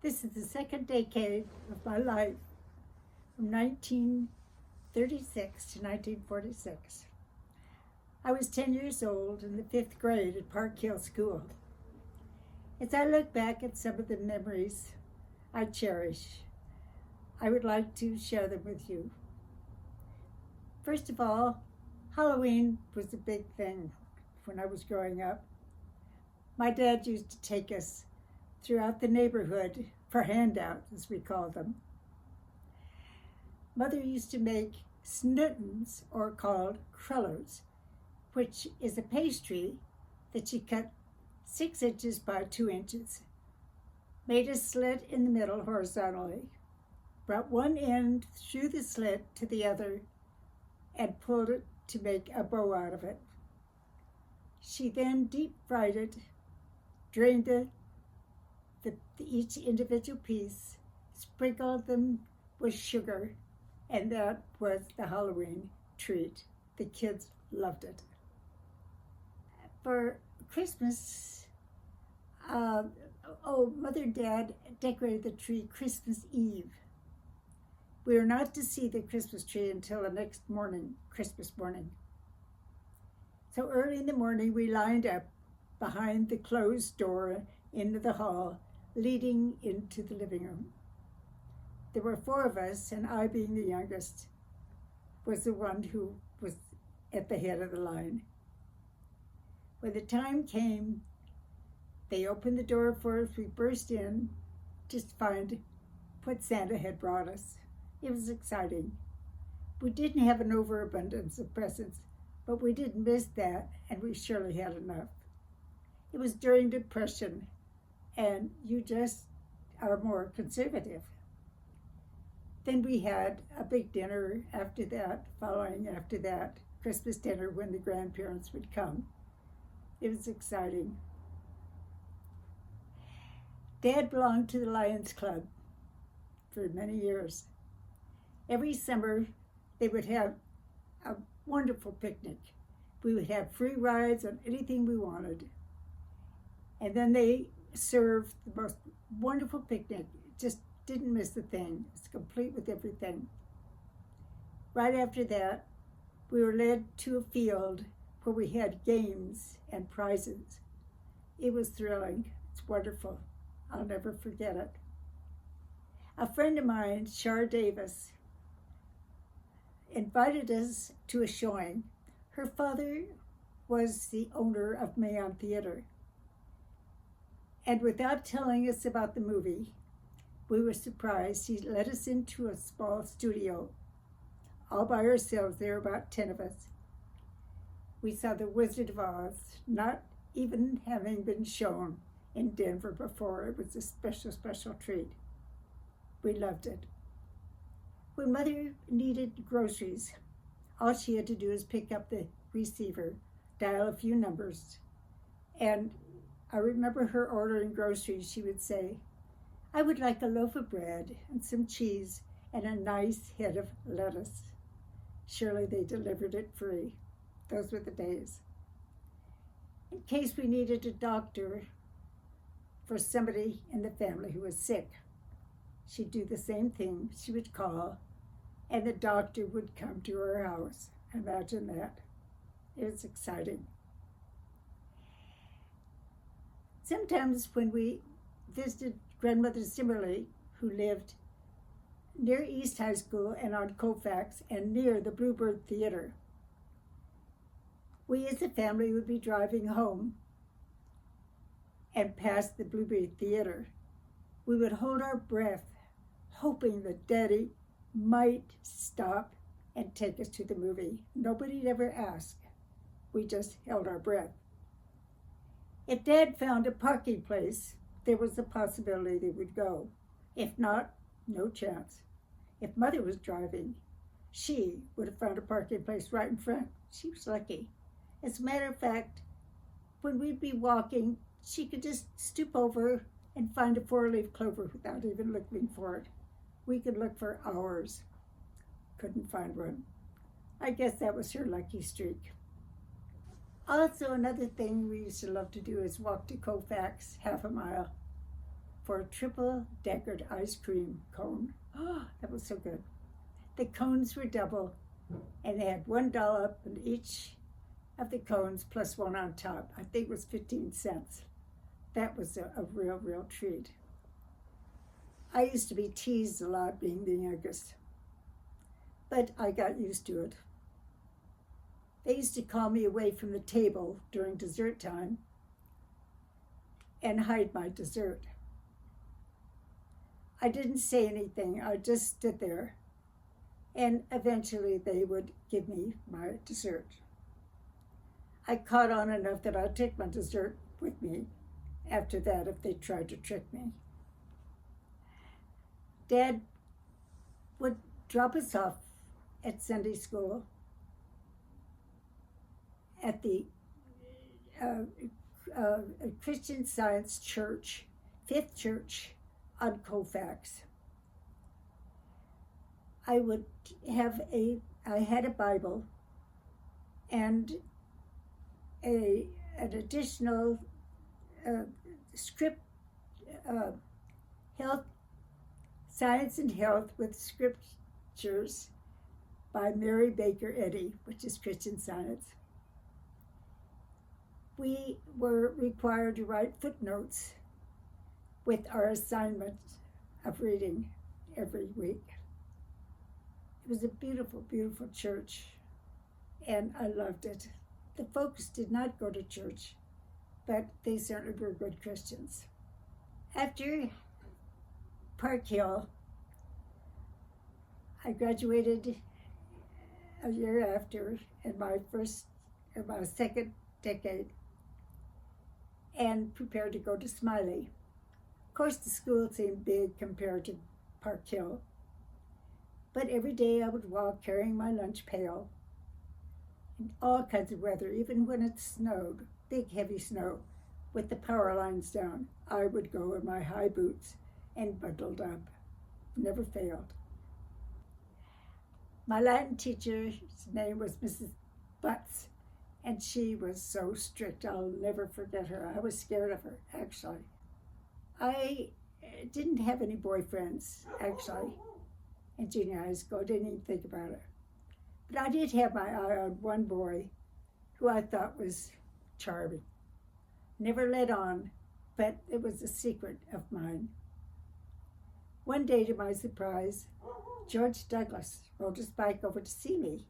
This is the second decade of my life, from 1936 to 1946. I was 10 years old in the 5th grade at Park Hill School. As I look back at some of the memories I cherish, I would like to share them with you. First of all, Halloween was a big thing when I was growing up. My dad used to take us throughout the neighborhood for handouts, as we called them. Mother used to make snootens, or called crullers, which is a pastry that she cut 6 inches by 2 inches, made a slit in the middle horizontally, brought one end through the slit to the other, and pulled it to make a bow out of it. She then deep fried it, drained each individual piece, sprinkled them with sugar, and that was the Halloween treat. The kids loved it. For Christmas, Mother and Dad decorated the tree Christmas Eve. We were not to see the Christmas tree until the next morning, Christmas morning. So early in the morning, we lined up behind the closed door into the hall, leading into the living room. There were 4 of us, and I, being the youngest, was the one who was at the head of the line. When the time came, they opened the door for us. We burst in just to find what Santa had brought us. It was exciting. We didn't have an overabundance of presents, but we didn't miss that, and we surely had enough. It was during Depression, and you just are more conservative. Then we had a big dinner after that, following after that, Christmas dinner when the grandparents would come. It was exciting. Dad belonged to the Lions Club for many years. Every summer, they would have a wonderful picnic. We would have free rides on anything we wanted. And then they served the most wonderful picnic. Just didn't miss a thing. It was complete with everything. Right after that, we were led to a field where we had games and prizes. It was thrilling. It's wonderful. I'll never forget it. A friend of mine, Char Davis, invited us to a showing. Her father was the owner of Mayon Theater. And without telling us about the movie, we were surprised. He led us into a small studio, all by ourselves. There were about 10 of us. We saw The Wizard of Oz, not even having been shown in Denver before. It was a special, special treat. We loved it. When Mother needed groceries, all she had to do is pick up the receiver, dial a few numbers, and I remember her ordering groceries. She would say, "I would like a loaf of bread and some cheese and a nice head of lettuce." Surely they delivered it free. Those were the days. In case we needed a doctor for somebody in the family who was sick, she'd do the same thing. She would call, and the doctor would come to her house. Imagine that. It was exciting. Sometimes when we visited Grandmother Simmerly, who lived near East High School and on Colfax and near the Bluebird Theater, we as a family would be driving home and past the Bluebird Theater. We would hold our breath, hoping that Daddy might stop and take us to the movie. Nobody'd ever ask. We just held our breath. If Dad found a parking place, there was a possibility they would go. If not, no chance. If Mother was driving, she would have found a parking place right in front. She was lucky. As a matter of fact, when we'd be walking, she could just stoop over and find a 4-leaf clover without even looking for it. We could look for hours. Couldn't find one. I guess that was her lucky streak. Also, another thing we used to love to do is walk to Colfax, half a mile. for a triple decored ice cream cone. Oh, that was so good. The cones were double, and they had one dollop in each of the cones plus one on top. I think it was 15 cents. That was a real treat. I used to be teased a lot being the youngest, but I got used to it. They used to call me away from the table during dessert time and hide my dessert. I didn't say anything, I just stood there, and eventually they would give me my dessert. I caught on enough that I'd take my dessert with me after that if they tried to trick me. Dad would drop us off at Sunday school at the Christian Science Church, Fifth Church on Colfax. I had a Bible and an additional script, health, Science and Health with Scriptures by Mary Baker Eddy, which is Christian Science. We were required to write footnotes with our assignment of reading every week. It was a beautiful, beautiful church, and I loved it. The folks did not go to church, but they certainly were good Christians. After Park Hill, I graduated a year after in my second decade and prepared to go to Smiley. Of course, the school seemed big compared to Park Hill, but every day I would walk carrying my lunch pail in all kinds of weather, even when it snowed, big heavy snow, with the power lines down. I would go in my high boots and bundled up. Never failed. My Latin teacher's name was Mrs. Butts, and she was so strict. I'll never forget her. I was scared of her, actually. I didn't have any boyfriends, actually, in junior high school. I didn't even think about it. But I did have my eye on one boy who I thought was charming. Never let on, but it was a secret of mine. One day, to my surprise, George Douglas rode his bike over to see me,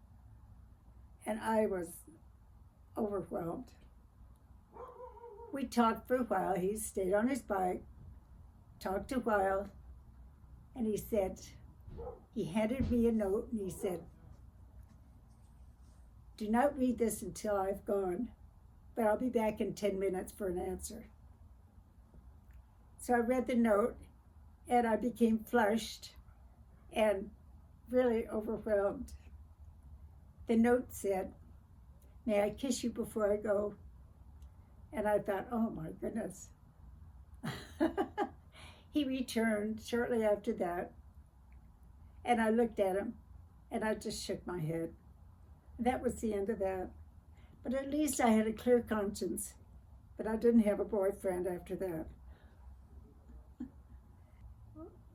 and I was overwhelmed. We talked for a while. He stayed on his bike, talked a while, and he handed me a note, and he said, "Do not read this until I've gone, but I'll be back in 10 minutes for an answer." So I read the note, and I became flushed and really overwhelmed. The note said, "May I kiss you before I go?" And I thought, oh my goodness. He returned shortly after that, and I looked at him, and I just shook my head. That was the end of that. But at least I had a clear conscience, but I didn't have a boyfriend after that.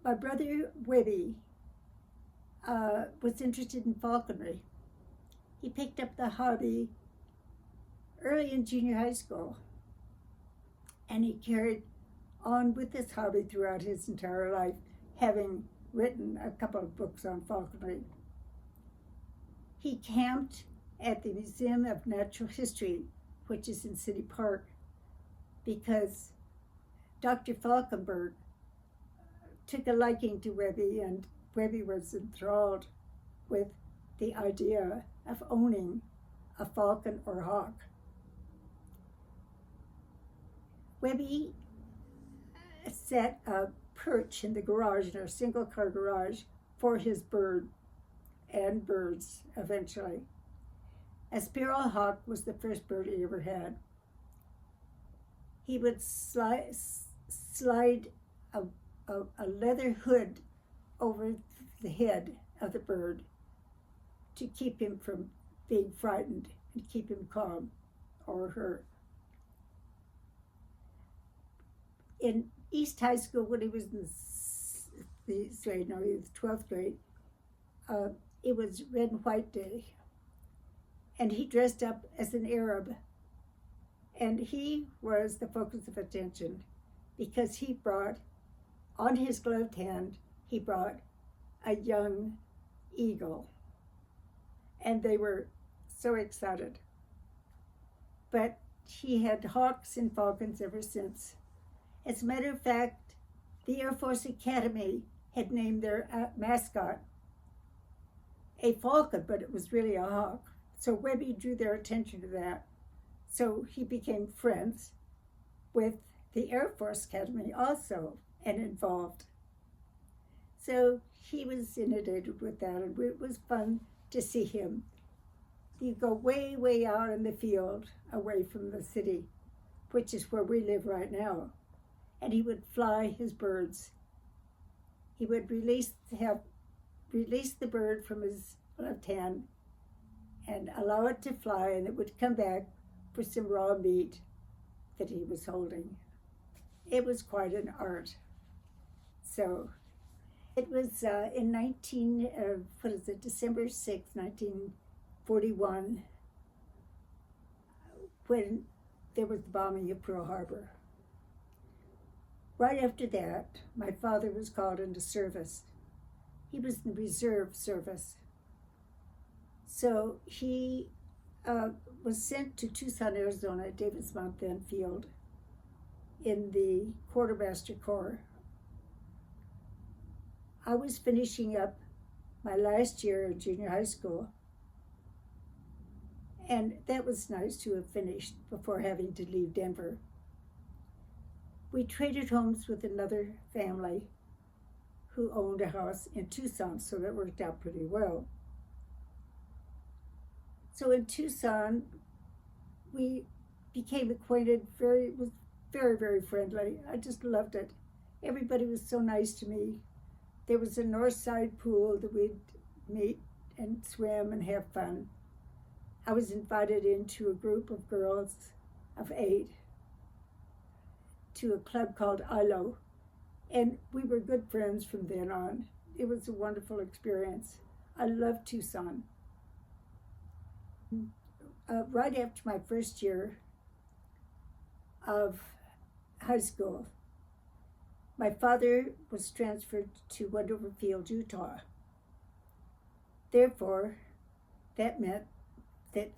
My brother Webby was interested in falconry. He picked up the hobby early in junior high school, and he carried on with this hobby throughout his entire life, having written a couple of books on falconry. He camped at the Museum of Natural History, which is in City Park, because Dr. Falkenberg took a liking to Webby, and Webby was enthralled with the idea of owning a falcon or hawk. Webby set a perch in the garage, in our single-car garage, for his bird and birds eventually. A sparrow hawk was the first bird he ever had. He would slide a leather hood over the head of the bird to keep him from being frightened and keep him calm or hurt. In East High School, when he was in the 12th grade, uh, it was Red and White Day. And he dressed up as an Arab. And he was the focus of attention because he brought, on his gloved hand, he brought a young eagle. And they were so excited. But he had hawks and falcons ever since. As a matter of fact, the Air Force Academy had named their mascot a falcon, but it was really a hawk. So Webby drew their attention to that. So he became friends with the Air Force Academy also and involved. So he was inundated with that, and it was fun to see him. You go way, way out in the field away from the city, which is where we live right now. And he would fly his birds. He would release the bird from his left hand and allow it to fly, and it would come back for some raw meat that he was holding. It was quite an art. So it was in December 6, 1941, when there was the bombing of Pearl Harbor. Right after that, my father was called into service. He was in the reserve service. So he was sent to Tucson, Arizona, at Davis Monthan Field in the Quartermaster Corps. I was finishing up my last year of junior high school, and that was nice to have finished before having to leave Denver. We traded homes with another family who owned a house in Tucson, so that worked out pretty well. So in Tucson, we became acquainted, was very, very friendly. I just loved it. Everybody was so nice to me. There was a north side pool that we'd meet and swim and have fun. I was invited into a group of girls of 8 to a club called ILO, and we were good friends from then on. It was a wonderful experience. I loved Tucson. Right after my first year of high school, my father was transferred to Wendover Field, Utah. Therefore, that meant that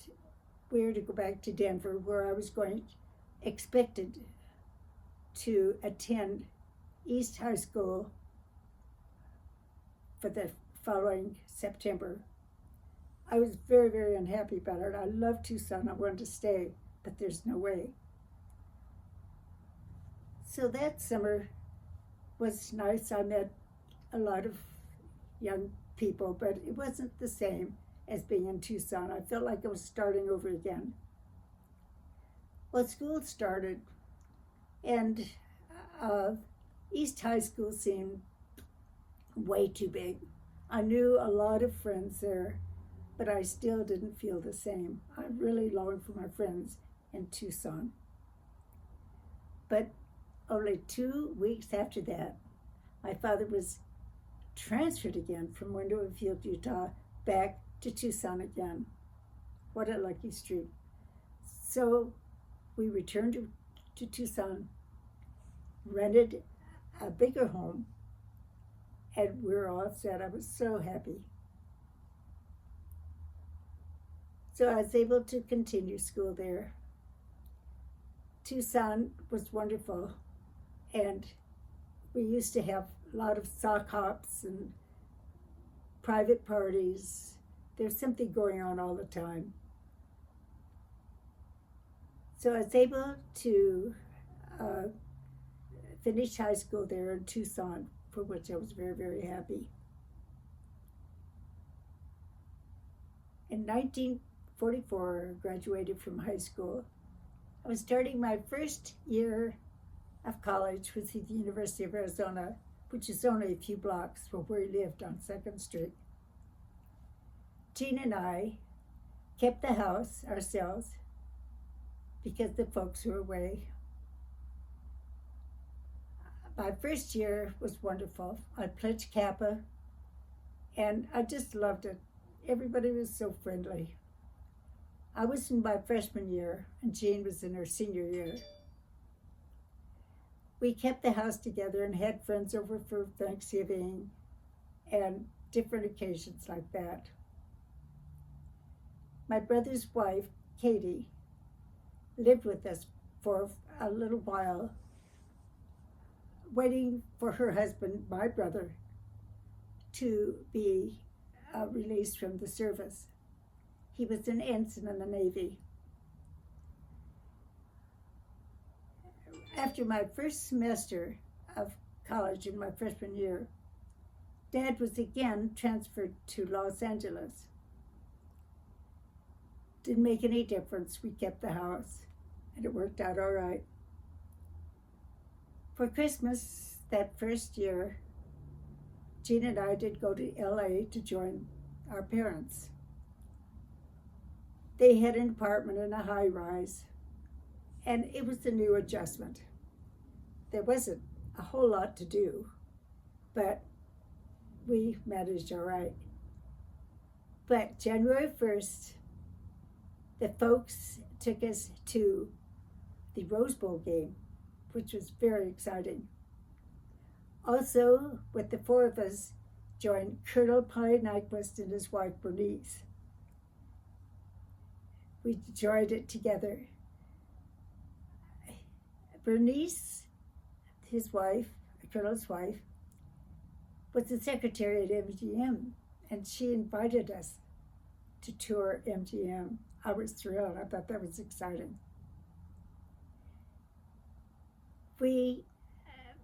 we were to go back to Denver, where I was expected to attend East High School for the following September. I was very, very unhappy about it. I loved Tucson. I wanted to stay, but there's no way. So that summer was nice. I met a lot of young people, but it wasn't the same as being in Tucson. I felt like I was starting over again. Well, school started, and East High School seemed way too big. I knew a lot of friends there, but I still didn't feel the same. I really longed for my friends in Tucson. But only 2 weeks after that, my father was transferred again from Wendover Field, Utah, back to Tucson again. What a lucky streak. So we returned to Tucson, rented a bigger home, and we were all set. I was so happy. So I was able to continue school there. Tucson was wonderful, and we used to have a lot of sock hops and private parties. There's something going on all the time. So I was able to finish high school there in Tucson, for which I was very, very happy. In 1944, I graduated from high school. I was starting my first year of college with the University of Arizona, which is only a few blocks from where we lived on 2nd Street. Gene and I kept the house ourselves because the folks were away. My first year was wonderful. I pledged Kappa, and I just loved it. Everybody was so friendly. I was in my freshman year, and Jean was in her senior year. We kept the house together and had friends over for Thanksgiving and different occasions like that. My brother's wife, Katie, lived with us for a little while, waiting for her husband, my brother, to be released from the service. He was an ensign in the Navy. After my first semester of college in my freshman year, Dad was again transferred to Los Angeles. Didn't make any difference. We kept the house, and it worked out all right. For Christmas that first year, Jean and I did go to LA to join our parents. They had an apartment in a high rise, and it was a new adjustment. There wasn't a whole lot to do, but we managed all right. But January 1st, the folks took us to the Rose Bowl game, which was very exciting. Also, with the four of us, joined Colonel Polly Nyquist and his wife Bernice. We enjoyed it together. Bernice, his wife, the Colonel's wife, was the secretary at MGM, and she invited us to tour MGM. I was thrilled. I thought that was exciting.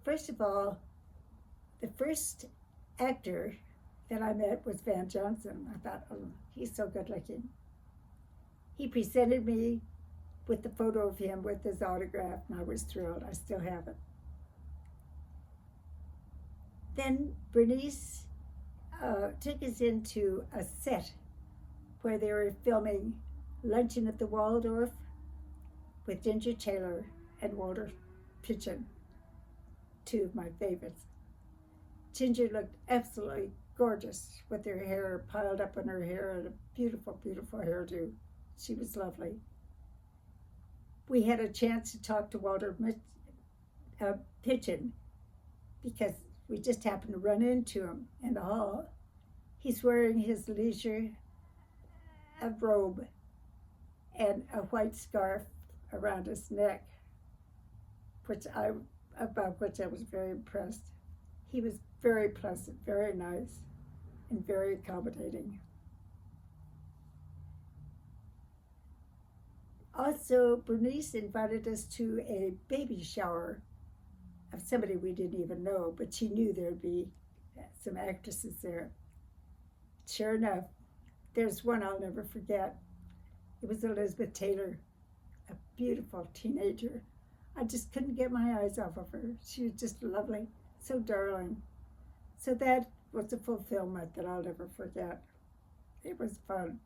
First of all, the first actor that I met was Van Johnson. I thought, oh, he's so good looking. He presented me with the photo of him with his autograph, and I was thrilled. I still have it. Then Bernice took us into a set where they were filming Luncheon at the Waldorf with Ginger Taylor and Walter Pidgeon, two of my favorites. Ginger looked absolutely gorgeous with her hair piled up in her hair and a beautiful, beautiful hairdo. She was lovely. We had a chance to talk to Walter Pidgeon because we just happened to run into him in the hall. He's wearing his leisure robe and a white scarf around his neck, about which I was very impressed. He was very pleasant, very nice, and very accommodating. Also, Bernice invited us to a baby shower of somebody we didn't even know, but she knew there'd be some actresses there. Sure enough, there's one I'll never forget. It was Elizabeth Taylor, a beautiful teenager. I just couldn't get my eyes off of her. She was just lovely, so darling. So that was a fulfillment that I'll never forget. It was fun.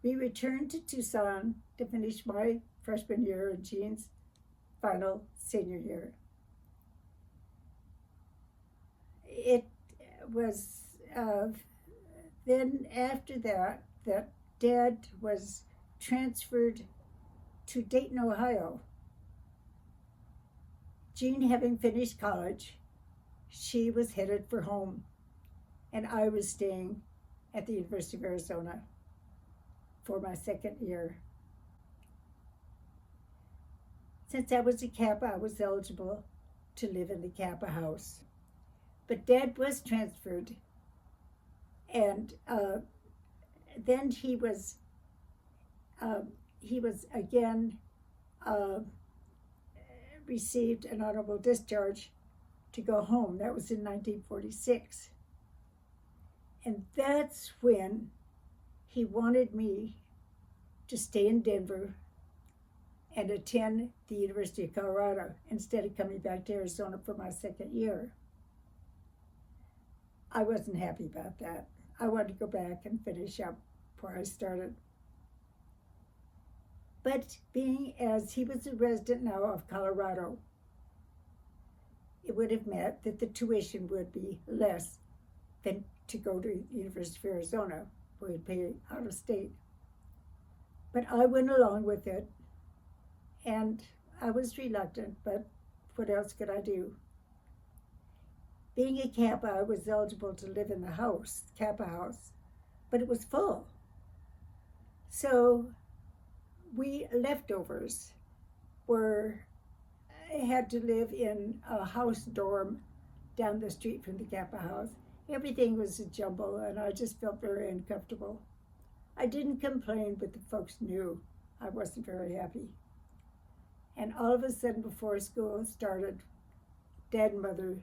We returned to Tucson to finish my freshman year and Jean's final senior year. It was then after that Dad was transferred to Dayton, Ohio. Jean, having finished college, she was headed for home, and I was staying at the University of Arizona for my second year. Since I was a Kappa, I was eligible to live in the Kappa house. But Dad was transferred, and then he was again received an honorable discharge to go home. That was in 1946. And that's when he wanted me to stay in Denver and attend the University of Colorado instead of coming back to Arizona for my second year. I wasn't happy about that. I wanted to go back and finish up where I started. But being as he was a resident now of Colorado, it would have meant that the tuition would be less than to go to the University of Arizona, where we'd pay out of state. But I went along with it, and I was reluctant, but what else could I do? Being a Kappa, I was eligible to live in the house, Kappa house, but it was full. So we leftovers had to live in a house dorm down the street from the Kappa house. Everything was a jumble, and I just felt very uncomfortable. I didn't complain, but the folks knew I wasn't very happy. And all of a sudden, before school started, Dad and Mother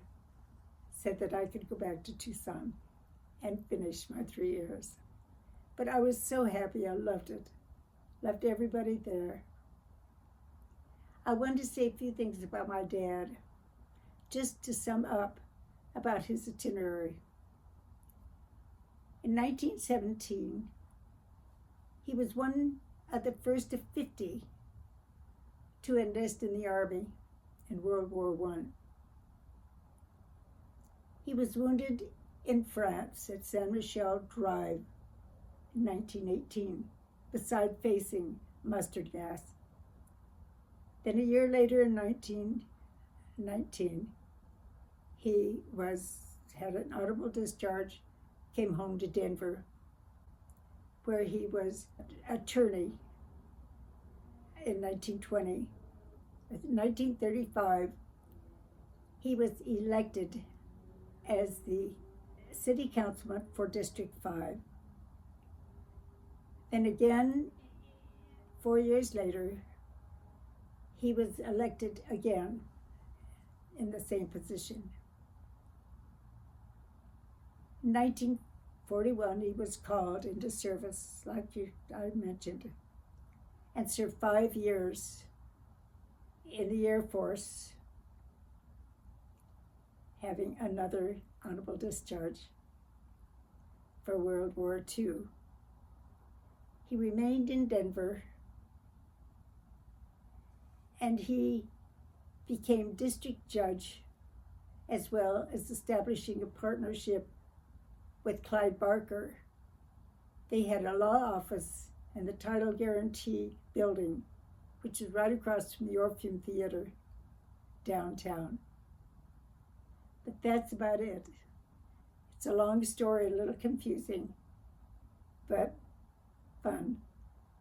said that I could go back to Tucson and finish my 3 years. But I was so happy. I loved it. Loved everybody there. I wanted to say a few things about my dad, just to sum up about his itinerary. In 1917, he was one of the first of 50 to enlist in the Army in World War I. He was wounded in France at Saint Michel Drive in 1918, beside facing mustard gas. Then a year later, in 1919, he had an honorable discharge, came home to Denver, where he was attorney in 1920. In 1935, he was elected as the city councilman for District 5. Then again, 4 years later, he was elected again in the same position. In 1941, he was called into service, like I mentioned, and served 5 years in the Air Force, having another honorable discharge for World War II. He remained in Denver, and he became district judge, as well as establishing a partnership with Clyde Barker. They had a law office in the Title Guarantee building, which is right across from the Orpheum Theater downtown. But that's about it. It's a long story, a little confusing, but fun.